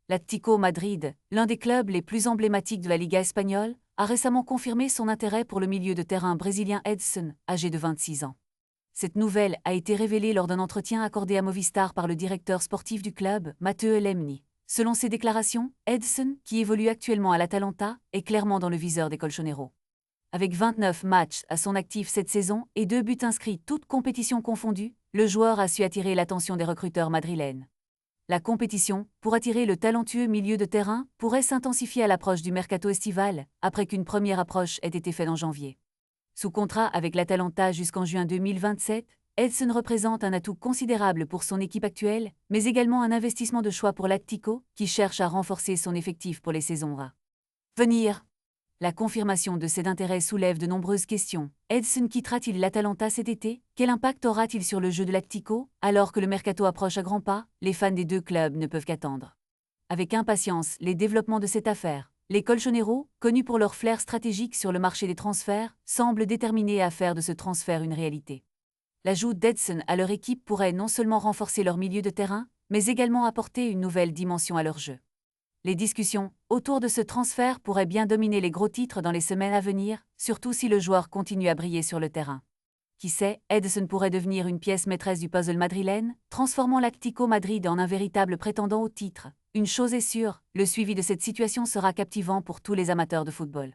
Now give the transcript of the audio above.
L'Atlético Madrid, l'un des clubs les plus emblématiques de la Liga espagnole, a récemment confirmé son intérêt pour le milieu de terrain brésilien Edson, âgé de 26 ans. Cette nouvelle a été révélée lors d'un entretien accordé à Movistar par le directeur sportif du club, Matteo Lemni. Selon ses déclarations, Edson, qui évolue actuellement à l'Atalanta, est clairement dans le viseur des Colchoneros. Avec 29 matchs à son actif cette saison et 2 buts inscrits toutes compétitions confondues, le joueur a su attirer l'attention des recruteurs madrilènes. La compétition, pour attirer le talentueux milieu de terrain, pourrait s'intensifier à l'approche du mercato estival, après qu'une première approche ait été faite en janvier. Sous contrat avec l'Atalanta jusqu'en juin 2027, Edson représente un atout considérable pour son équipe actuelle, mais également un investissement de choix pour l'Atlético, qui cherche à renforcer son effectif pour les saisons à venir. La confirmation de cet intérêt soulève de nombreuses questions. Edson quittera-t-il l'Atalanta cet été? Quel impact aura-t-il sur le jeu de l'Atlético? Alors que le mercato approche à grands pas, les fans des deux clubs ne peuvent qu'attendre avec impatience les développements de cette affaire. Les Colchoneros, connus pour leur flair stratégique sur le marché des transferts, semblent déterminés à faire de ce transfert une réalité. L'ajout d'Edson à leur équipe pourrait non seulement renforcer leur milieu de terrain, mais également apporter une nouvelle dimension à leur jeu. Les discussions autour de ce transfert pourraient bien dominer les gros titres dans les semaines à venir, surtout si le joueur continue à briller sur le terrain. Qui sait, Edson pourrait devenir une pièce maîtresse du puzzle madrilène, transformant l'Atlético Madrid en un véritable prétendant au titre. Une chose est sûre, le suivi de cette situation sera captivant pour tous les amateurs de football.